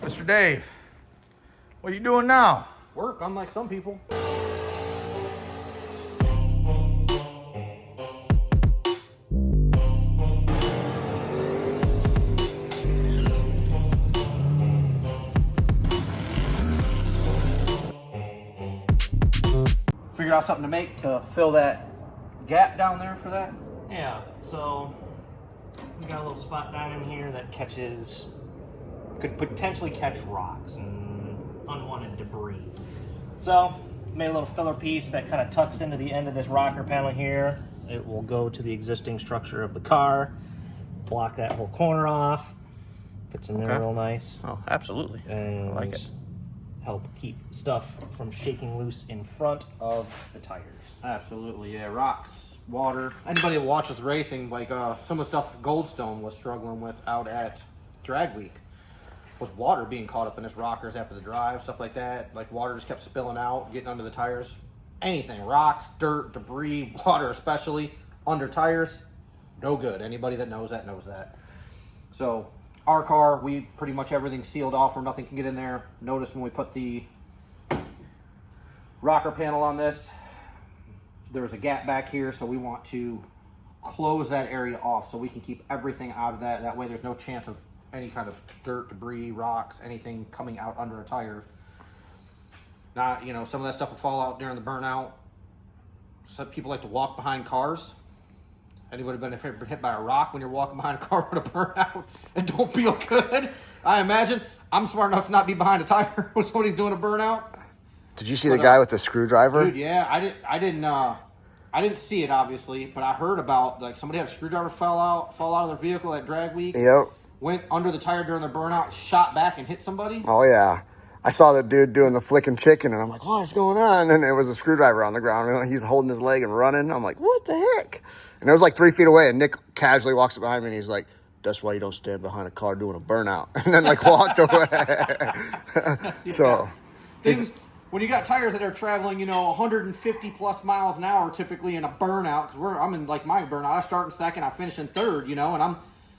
Mr. Dave, what are you doing now? Work, unlike some people. Figured out something to make to fill that gap down there for that. Yeah, so we got a little spot down in here that could potentially catch rocks and unwanted debris. So made a little filler piece that kind of tucks into the end of this rocker panel here. It will go to the existing structure of the car, block that whole corner off, fits in there real nice. Oh, absolutely. And I like it. help keep stuff from shaking loose in front of the tires. Absolutely, yeah. Rocks, water. Anybody that watches racing, like some of the stuff Goldstone was struggling with out at Drag Week was water being caught up in his rockers after the drive, stuff like that. Like water just kept spilling out, getting under the tires. Anything, rocks, dirt, debris, water especially, under tires, no good. Anybody that knows that knows that. So our car, we pretty much everything's sealed off where nothing can get in there. Notice when we put the rocker panel on this, there's a gap back here, so we want to close that area off so we can keep everything out of that. That way there's no chance of any kind of dirt, debris, rocks, anything coming out under a tire. Not, you know, some of that stuff will fall out during the burnout. Some people like to walk behind cars. Anybody been hit by a rock when you're walking behind a car with a burnout and don't feel good? I imagine. I'm smart enough to not be behind a tire when somebody's doing a burnout. Did you see the guy with the screwdriver? Dude, yeah, I didn't see it obviously, but I heard about like somebody had a screwdriver fall out of their vehicle at Drag Week. Yep. Went under the tire during the burnout, shot back and hit somebody. Oh yeah. I saw the dude doing the flicking chicken, and I'm like, what's going on? And it was a screwdriver on the ground, and he's holding his leg and running. I'm like, what the heck? And it was like 3 feet away, and Nick casually walks behind me, and he's like, that's why you don't stand behind a car doing a burnout. And then like walked away. So things when you got tires that are traveling, 150 plus miles an hour typically in a burnout, because I'm in like my burnout. I start in second, I finish in third, and I'm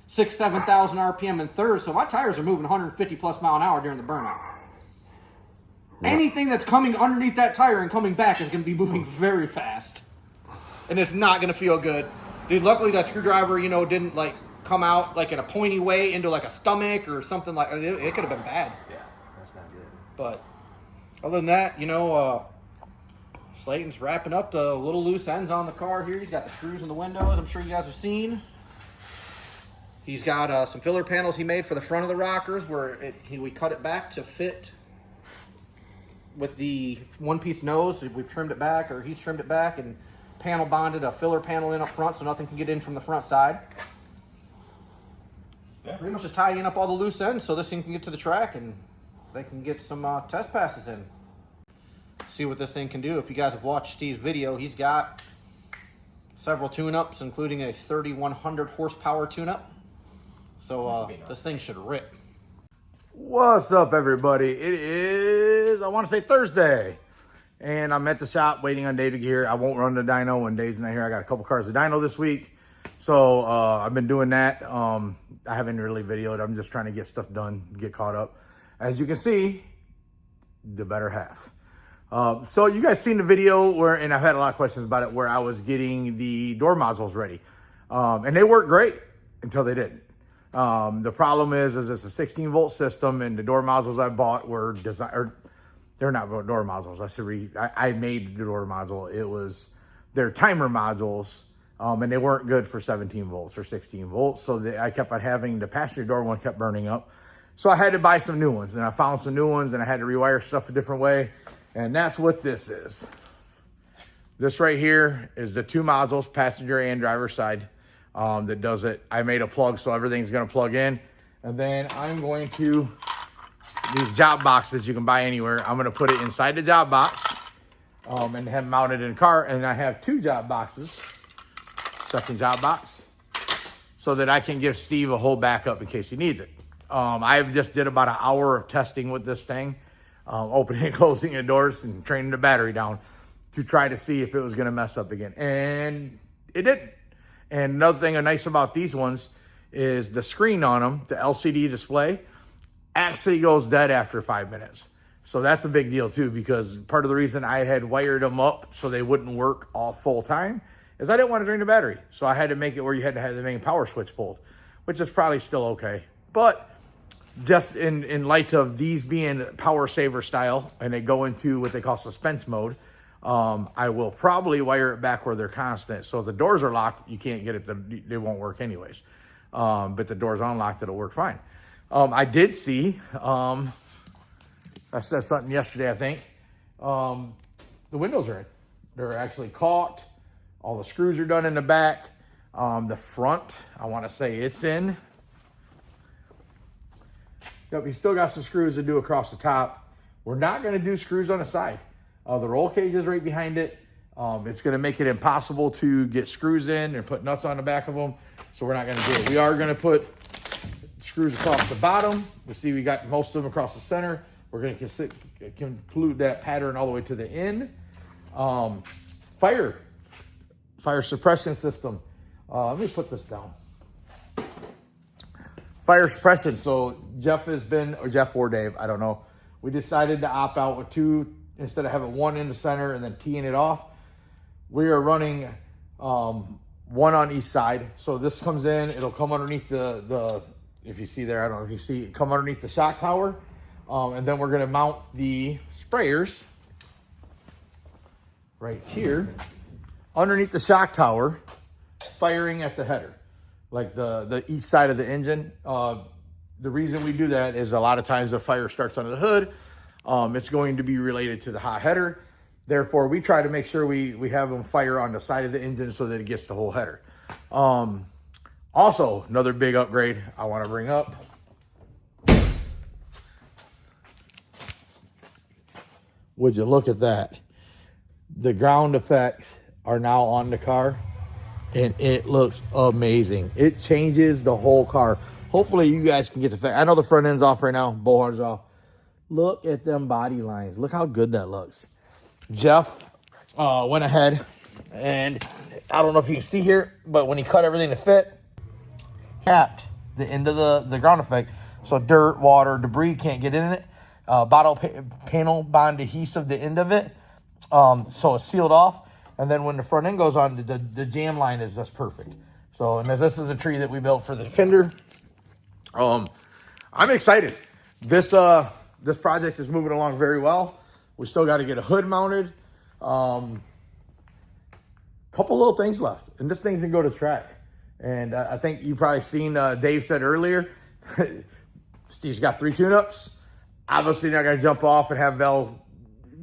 7,000 RPM in third, so my tires are moving 150 plus mile an hour during the burnout. Yeah. Anything that's coming underneath that tire and coming back is going to be moving very fast. And it's not going to feel good. Dude, luckily that screwdriver, didn't like come out like in a pointy way into like a stomach or something like it could have been bad. Yeah, that's not good. But other than that, Slayton's wrapping up the little loose ends on the car here. He's got the screws in the windows. I'm sure you guys have seen. He's got some filler panels he made for the front of the rockers where we cut it back to fit with the one-piece nose. We've trimmed it back, or he's trimmed it back, and panel bonded a filler panel in up front so nothing can get in from the front side. Yeah. Pretty much just tying up all the loose ends so this thing can get to the track and they can get some test passes in. See what this thing can do. If you guys have watched Steve's video, he's got several tune-ups, including a 3,100 horsepower tune-up. So this thing should rip. What's up, everybody? It is, I want to say Thursday. And I'm at the shop waiting on Dave to get here. I won't run the dyno when Dave's not here. I got a couple cars of dyno this week. So I've been doing that. I haven't really videoed. I'm just trying to get stuff done, get caught up. As you can see, the better half. So you guys seen the video and I've had a lot of questions about it, where I was getting the door modules ready. And they worked great until they didn't. The problem is it's a 16 volt system, and the door modules I bought were designed, they're not door modules. I made the door module. They're timer modules, and they weren't good for 17 volts or 16 volts. So I kept on having the passenger door one kept burning up. So I had to buy some new ones, and I found some new ones, and I had to rewire stuff a different way. And that's what this is. This right here is the two modules, passenger and driver side, that does it. I made a plug, so everything's going to plug in. And then I'm going to, these job boxes you can buy anywhere, I'm going to put it inside the job box and have mounted in the car. And I have two job boxes, second job box, so that I can give Steve a whole backup in case he needs it. I just did about an hour of testing with this thing, opening and closing the doors and training the battery down to try to see if it was going to mess up again. And it didn't. And another thing nice about these ones is the screen on them, the LCD display, actually goes dead after 5 minutes. So that's a big deal too, because part of the reason I had wired them up so they wouldn't work all full time is I didn't want to drain the battery. So I had to make it where you had to have the main power switch pulled, which is probably still okay. But just in light of these being power saver style and they go into what they call suspense mode, I will probably wire it back where they're constant. So if the doors are locked, you can't get it, they won't work anyways. But the doors unlocked, it'll work fine. I did see, I said something yesterday, I think. The windows are in. They're actually caulked. All the screws are done in the back. The front, I want to say it's in. Yep, we still got some screws to do across the top. We're not going to do screws on the side. The roll cage is right behind it. It's going to make it impossible to get screws in and put nuts on the back of them. So we're not going to do it. We are going to put screws across the bottom. We see we got most of them across the center. We're going to conclude that pattern all the way to the end. Fire suppression system. Let me put this down. Fire suppression. So Jeff or Dave, I don't know. We decided to opt out with two instead of having one in the center and then teeing it off. We are running one on each side. So this comes in, it'll come underneath the if you see there, I don't know if you see it, come underneath the shock tower. And then we're going to mount the sprayers right here underneath the shock tower, firing at the header, like the each side of the engine. The reason we do that is a lot of times the fire starts under the hood. It's going to be related to the hot header. Therefore, we try to make sure we have them fire on the side of the engine so that it gets the whole header. Also, another big upgrade I want to bring up. Would you look at that? The ground effects are now on the car, and it looks amazing. It changes the whole car. Hopefully, you guys can get the fact. I know the front end's off right now. Bullhorn's off. Look at them body lines. Look how good that looks. Jeff went ahead, and I don't know if you can see here, but when he cut everything to fit, capped the end of the ground effect, so dirt, water, debris can't get in it. Bottle panel bond adhesive the end of it, so it's sealed off. And then when the front end goes on, the jam line is just perfect. So, and this is a tree that we built for the fender. I'm excited. This project is moving along very well. We still got to get a hood mounted. Couple little things left, and this thing's gonna go to track. And I think you probably seen Dave said earlier, Steve's got 3 tune-ups. Obviously not gonna jump off and have Vel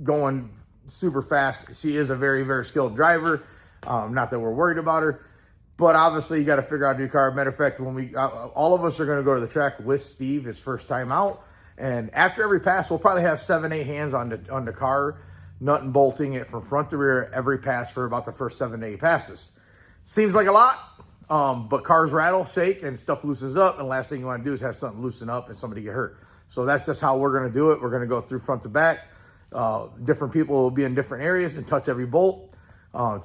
going super fast. She is a very, very skilled driver. Not that we're worried about her, but obviously you got to figure out a new car. Matter of fact, when we all of us are going to go to the track with Steve his first time out, and after every pass we'll probably have 7-8 hands on the car, nut and bolting it from front to rear every pass for about the first 7 to 8 passes. Seems like a lot, but cars rattle, shake, and stuff loosens up, and the last thing you want to do is have something loosen up and somebody get hurt. So that's just how we're going to do it. We're going to go through front to back. Different people will be in different areas and touch every bolt,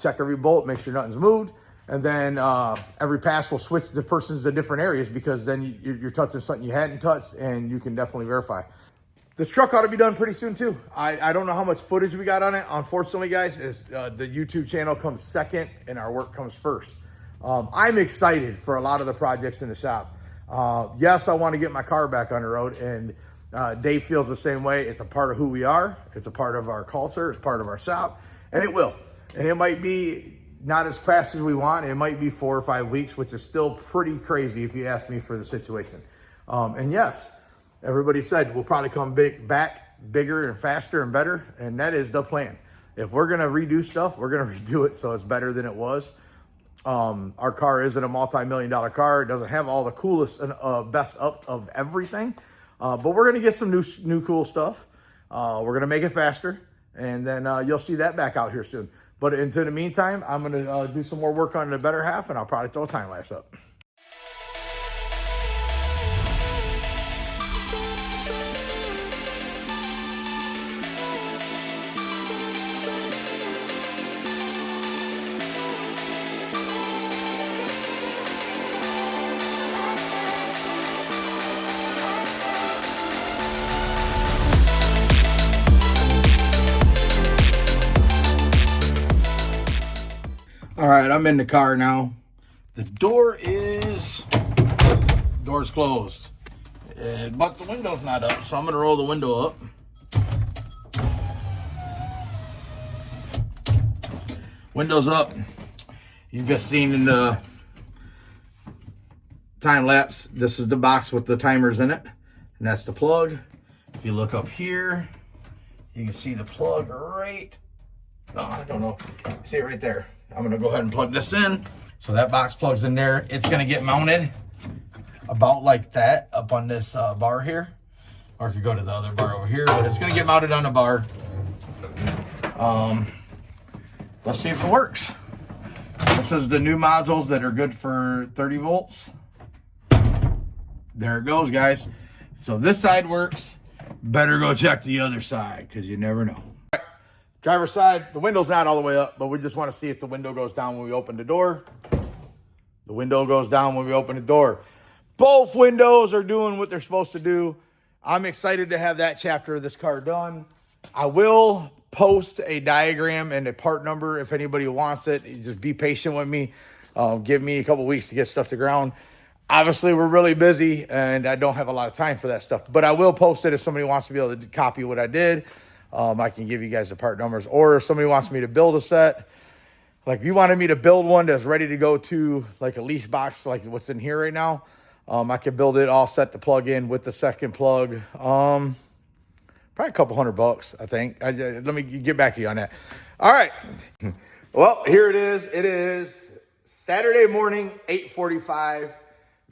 check every bolt, make sure nothing's moved. And then every pass will switch the persons to different areas, because then you're touching something you hadn't touched, and you can definitely verify. This truck ought to be done pretty soon too. I don't know how much footage we got on it. Unfortunately, guys, the YouTube channel comes second and our work comes first. I'm excited for a lot of the projects in the shop. Yes, I want to get my car back on the road, and Dave feels the same way. It's a part of who we are. It's a part of our culture. It's part of our shop, and it will. And it might be not as fast as we want. It might be 4 or 5 weeks, which is still pretty crazy if you ask me for the situation. And yes, everybody said we'll probably come back bigger and faster and better, and that is the plan. If we're going to redo stuff, we're going to redo it so it's better than it was. Our car isn't a multi-million-dollar car. It doesn't have all the coolest and best up of everything, but we're going to get some new cool stuff. We're going to make it faster, and then you'll see that back out here soon. But until the meantime, I'm going to do some more work on the better half, and I'll probably throw a time lapse up. right, I'm in the car now. The door's closed. But the window's not up, so I'm gonna roll the window up. Window's up. You've just seen in the time lapse, this is the box with the timers in it, and that's the plug. If you look up here, you can see the plug right, I don't know, see it right there. I'm gonna go ahead and plug this in. So that box plugs in there. It's gonna get mounted about like that up on this bar here. Or I could go to the other bar over here, but it's gonna get mounted on a bar. Let's see if it works. This is the new modules that are good for 30 volts. There it goes, guys. So this side works. Better go check the other side because you never know. Right. Driver's side, the window's not all the way up, but we just want to see if the window goes down when we open the door. The window goes down when we open the door. Both windows are doing what they're supposed to do. I'm excited to have that chapter of this car done. I will post a diagram and a part number if anybody wants it. You just be patient with me. Give me a couple weeks to get stuff to ground. Obviously, we're really busy, and I don't have a lot of time for that stuff. But I will post it if somebody wants to be able to copy what I did. I can give you guys the part numbers. Or if somebody wants me to build a set, like if you wanted me to build one that's ready to go to like a leash box, like what's in here right now, I could build it all set to plug in with the second plug. Probably a couple $100, I think. Let me get back to you on that. All right. Well, here it is. It is Saturday morning, 8:45.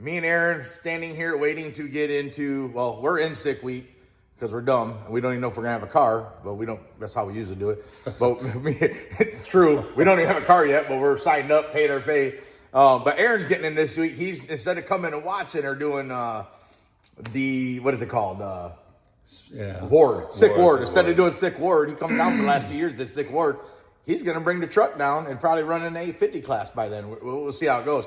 Me and Aaron standing here waiting to get into, well, we're in sick week because we're dumb. We don't even know if we're going to have a car, but we don't, that's how we usually do it. But it's true. We don't even have a car yet, but we're signed up, paid our pay. But Aaron's getting in this week. He's, instead of coming and watching or doing the, what is it called? Ward. Sick ward. Instead of doing sick ward, he comes down for the last 2 years, did sick ward. He's going to bring the truck down and probably run an 850 class by then. We'll see how it goes.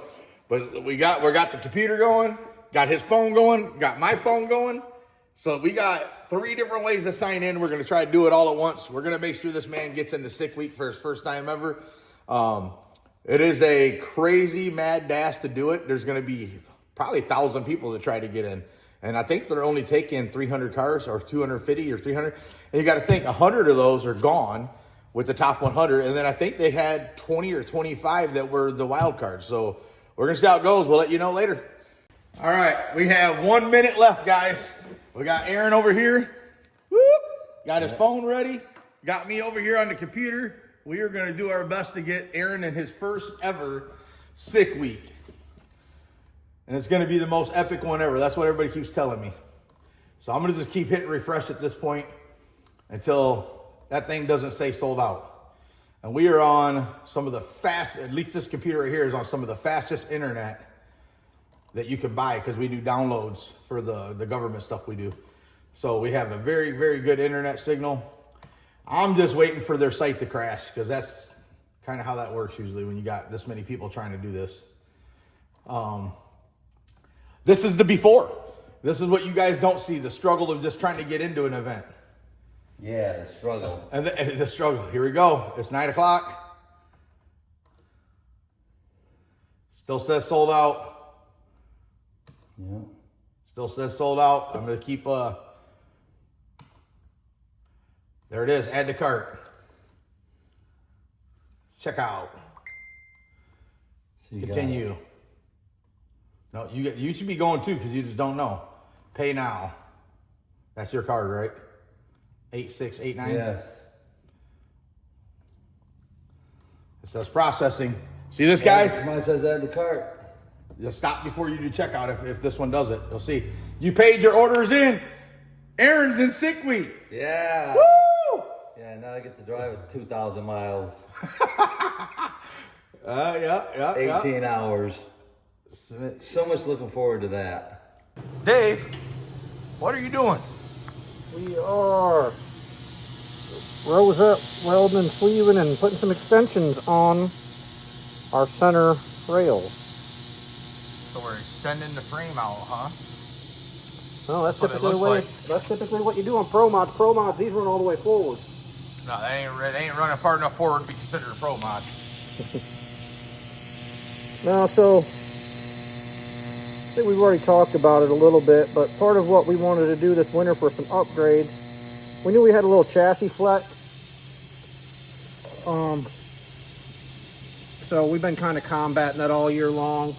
But we got the computer going, got his phone going, got my phone going. So we got 3 different ways to sign in. We're going to try to do it all at once. We're going to make sure this man gets into sick week for his first time ever. It is a crazy mad dash to do it. There's going to be probably 1,000 people that try to get in. And I think they're only taking 300 cars or 250 or 300. And you got to think 100 of those are gone with the top 100. And then I think they had 20 or 25 that were the wild cards. So we're going to see how it goes. We'll let you know later. All right. We have 1 minute left, guys. We got Aaron over here. Whoop. Got his phone ready. Got me over here on the computer. We are going to do our best to get Aaron in his first ever sick week. And it's going to be the most epic one ever. That's what everybody keeps telling me. So I'm going to just keep hitting refresh at this point until that thing doesn't say sold out. And we are on some of the at least this computer right here is on some of the fastest internet that you can buy because we do downloads for the government stuff we do. So we have a very, very good internet signal. I'm just waiting for their site to crash because that's kind of how that works usually when you got this many people trying to do this. This is the before. This is what you guys don't see, the struggle of just trying to get into an event. Yeah, the struggle. And the struggle. Here we go. It's 9 o'clock. Still says sold out. Yeah. Still says sold out. I'm going to keep, there it is. Add to cart. Check out. So Continue. No, you should be going too because you just don't know. Pay now. That's your card, right? 8689. Yes. It says processing. See this, guys? Mine says add to cart. Just stop before you do checkout if this one does it. You'll see. You paid your orders in. Aaron's in sick week. Yeah. Woo! Yeah, now I get to drive at 2,000 miles. Yeah. 18 hours. So much looking forward to that. Dave, what are you doing? We are rose up, welding and sleeving and putting some extensions on our center rails. So we're extending the frame out, huh? Well, that's That's what it typically looks that's typically what you do on Pro Mods. Pro Mods, these run all the way forward. No, they ain't running far enough forward to be considered a pro mod. Now, so I think we've already talked about it a little bit, but part of what we wanted to do this winter for some upgrades, we knew we had a little chassis flex. So we've been kind of combating that all year long.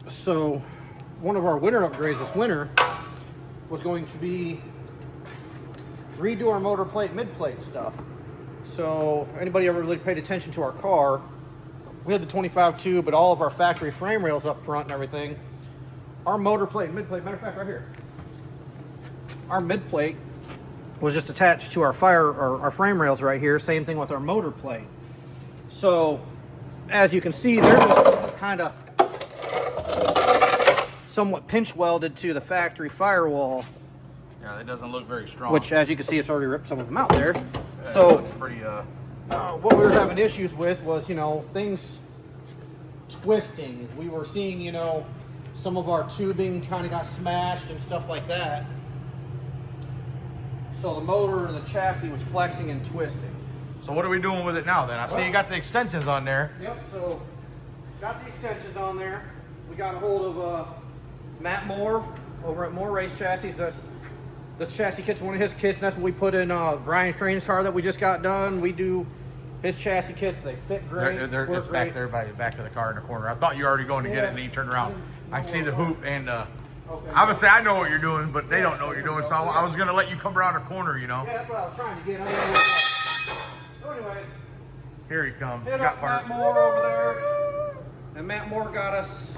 So one of our winter upgrades this winter was going to be redo our motor plate, mid plate stuff. So anybody ever really paid attention to our car, we had the 25 tube, but all of our factory frame rails up front and everything. Our motor plate, mid plate, matter of fact, right here. Our mid plate was just attached to our our frame rails right here. Same thing with our motor plate. So as you can see, they're just kind of somewhat pinch welded to the factory firewall. Yeah, that doesn't look very strong. Which, as you can see, it's already ripped some of them out there. So it's pretty what we were having issues with was, things twisting. We were seeing, some of our tubing kind of got smashed and stuff like that. So the motor and the chassis was flexing and twisting. So what are we doing with it now then? I see you got the extensions on there. Yep, so got the extensions on there. We got a hold of Matt Moore over at Moore Race Chassis. This chassis kit's one of his kits, and that's what we put in Brian Crane's car that we just got done. We do his chassis kits. They fit great. It's back there by the back of the car in the corner. I thought you were already going to get it, and then you turned around. I can see the hoop, and obviously I know what you're doing, but they don't know what you're doing, so I was going to let you come around the corner, Yeah, that's what I was trying to get. So anyways. Here he comes. He's Hit got up parts. Matt Moore over there. And Matt Moore got us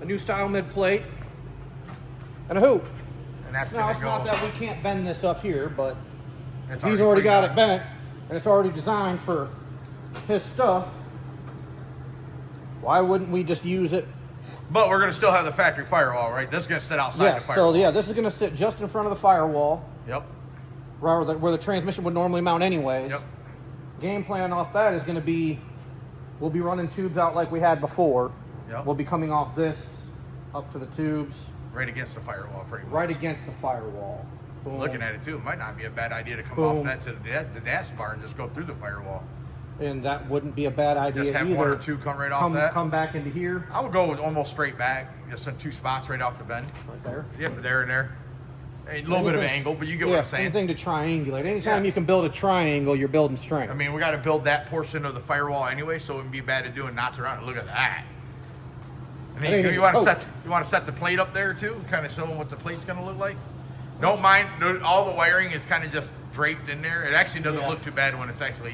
a new style mid plate and a hoop. And that's Now, going it's to go. not that we can't bend this up here, but That's he's already got it pre-done. bent, and it's already designed for his stuff. Why wouldn't we just use it? But we're going to still have the factory firewall, right? This is going to sit outside the Yes, firewall. so yeah, this is going to sit just in front of the firewall, Yep. where the transmission would normally mount anyways. Yep. Game plan off that is going to be, we'll be running tubes out like we had before. Yep. We'll be coming off this up to the tubes. Right against the firewall, pretty much. Right against the firewall. Boom. Looking at it too, it might not be a bad idea to come Boom. off that to the dash bar and just go through the firewall. And that wouldn't be a bad idea Just have either. one or two come right off that. Come back into here. I would go with almost straight back, just in two spots right off the bend. Right there. Yep, there and there. A little bit of Anything- angle, but you get what I'm saying. Anything to triangulate. Anytime Yeah. you can build a triangle, you're building strength. I mean, we got to build that portion of the firewall anyway, so it wouldn't be bad to doing knots around it. Look at that. I mean, Anything- you want to oh. set the plate up there too, kind of show them what the plate's going to look like. Don't mind, all the wiring is kind of just draped in there. It actually doesn't Yeah. look too bad when it's actually,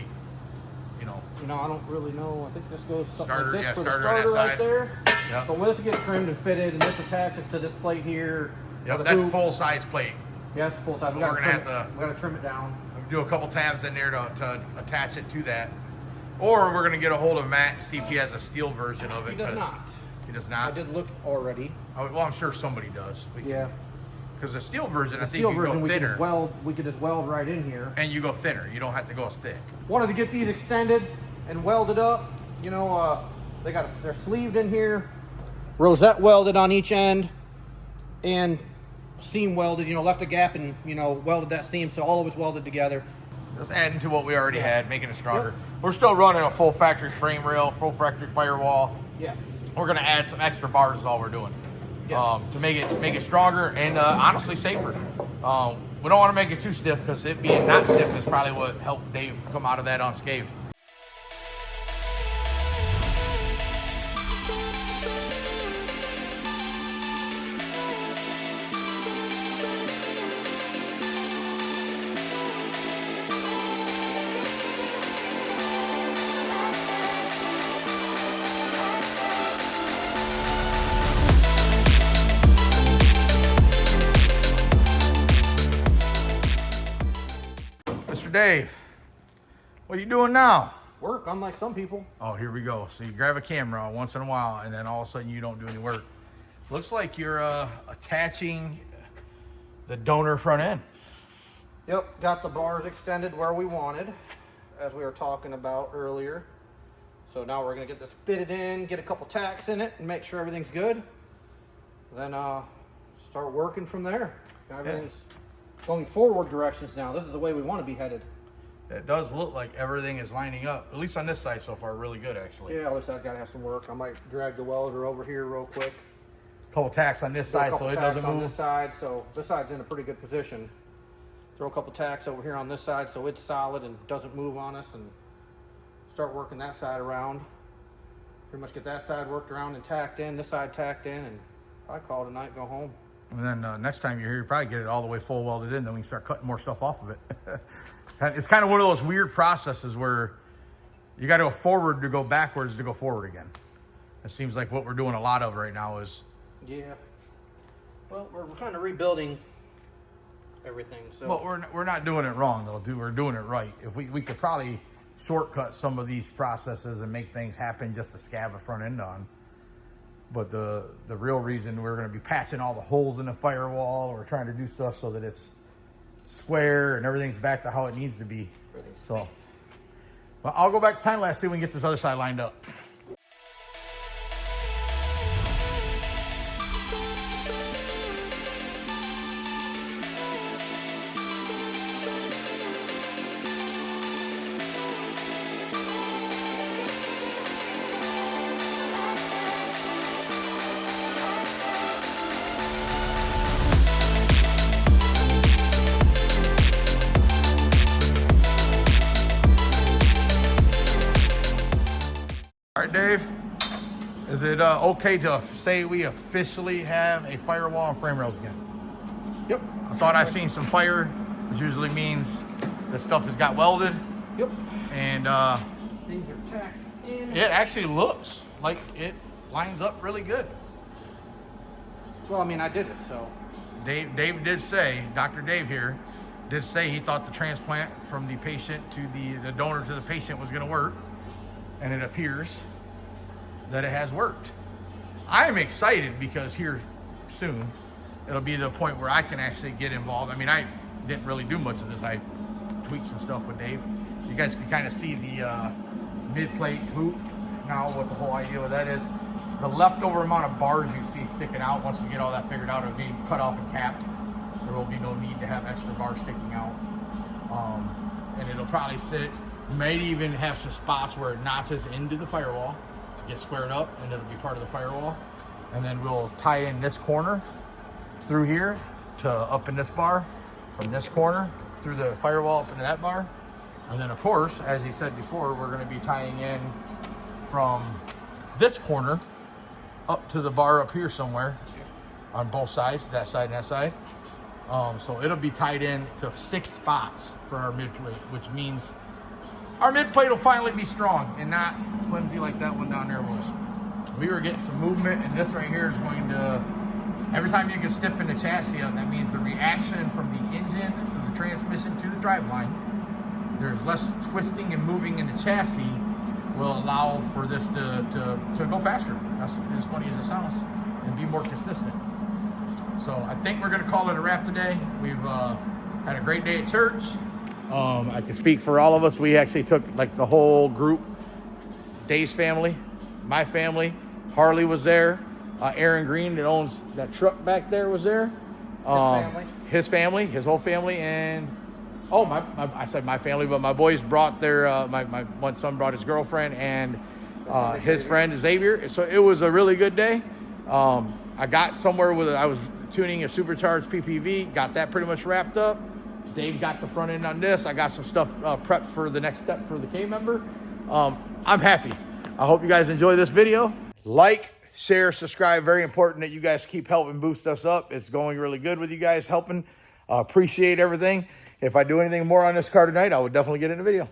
I don't really know. I think this goes something Starter, like this yeah, for the starter on that starter right side. there. Yep. But this will get trimmed and fitted, and this attaches to this plate here. Yep, The that's hoop. full size plate. Yeah, it's full size. We We're gotta gonna trim have it. We gotta trim it down. Do a couple tabs in there to attach it to that. Or we're going to get a hold of Matt and see if he has a steel version of it. He does 'cause- not. He does I not? did look already. Oh, well, I'm sure somebody does. Yeah. Because the steel version, I The think steel you version, go we could thinner. just weld. We could just weld right in here. And you go thinner. You don't have to go thick. Wanted to get these extended and welded up. They're sleeved in here, rosette welded on each end, and seam welded. Left a gap and welded that seam, so all of it's welded together. Just adding to what we already had, making it stronger. We're still running a full factory frame rail, full factory firewall. Yes. We're going to add some extra bars is all we're doing. Yes. To make it stronger and honestly safer. We don't want to make it too stiff because it being not stiff is probably what helped Dave come out of that unscathed. Mr. Dave, what are you doing now? Work, unlike some people. Oh, here we go. So you grab a camera once in a while, and then all of a sudden you don't do any work. Looks like you're attaching the donor front end. Yep, got the bars extended where we wanted, as we were talking about earlier. So now we're gonna get this fitted in, get a couple tacks in it, and make sure everything's good. Then start working from there. Everything's going forward directions now. This is the way we want to be headed. it does look like everything is lining up, at least on this side so far, really good actually. Yeah, this side's got to have some work. I might drag the welder over here real quick. Couple tacks on this Throw a side so couple it tacks doesn't on move. this side, so this side's in a pretty good position. Throw a couple tacks over here on this side so it's solid and doesn't move on us, and start working that side around. Pretty much get that side worked around and tacked in, this side tacked in, and I call it a night, go home. And then next time you're here, you probably get it all the way full welded in, then we can start cutting more stuff off of it. It's kind of one of those weird processes where you got to go forward to go backwards to go forward again. It seems like what we're doing a lot of right now is... Yeah. Well, we're kind of rebuilding everything, so... But we're not doing it wrong, though, dude. We're doing it right. If we could probably shortcut some of these processes and make things happen just to scab a front end on. But the real reason we're going to be patching all the holes in the firewall, or trying to do stuff so that it's square and everything's back to how it needs to be. So, well, I'll go back to time lapse, see if we can get this other side lined up. All right, Dave, is it okay to say we officially have a firewall and frame rails again? Yep. I thought I seen some fire, which usually means the stuff has got welded. Yep. And Things are tacked in. it actually looks like it lines up really good. Well, I mean, I did it, so... Dave did say, Dr. Dave here, did say he thought the transplant from the patient to the donor to the patient was going to work. And it appears that it has worked. I am excited because here soon, it'll be the point where I can actually get involved. I mean, I didn't really do much of this. I tweaked some stuff with Dave. You guys can kind of see the mid-plate hoop now, what the whole idea with that is. The leftover amount of bars you see sticking out, once we get all that figured out, it'll be cut off and capped. There will be no need to have extra bars sticking out. And it'll probably sit, may even have some spots where it notches into the firewall to get squared up, and it'll be part of the firewall. And then we'll tie in this corner through here to up in this bar, from this corner through the firewall up into that bar. And then of course, as he said before, we're going to be tying in from this corner up to the bar up here somewhere on both sides, that side and that side. So it'll be tied in to 6 spots for our mid plate, which means our mid plate will finally be strong and not flimsy like that one down there was. We were getting some movement, and this right here is going to, every time you can stiffen the chassis up, that means the reaction from the engine to the transmission to the driveline, there's less twisting and moving in the chassis, will allow for this to go faster. That's as funny as it sounds, and be more consistent. So I think we're gonna call it a wrap today. We've had a great day at church. I can speak for all of us. We actually took like the whole group, Dave's family, my family, Harley was there, Aaron Green that owns that truck back there was there. His family, his whole family, and I said my family, but my boys brought their, my one son brought his girlfriend and his friend Xavier. So it was a really good day. I got somewhere with I was tuning a supercharged PPV, got that pretty much wrapped up. Dave got the front end on this. I got some stuff prepped for the next step for the K member. I'm happy. I hope you guys enjoy this video. Like, share, subscribe. Very important that you guys keep helping boost us up. It's going really good with you guys helping. Appreciate everything. If I do anything more on this car tonight, I would definitely get in a video.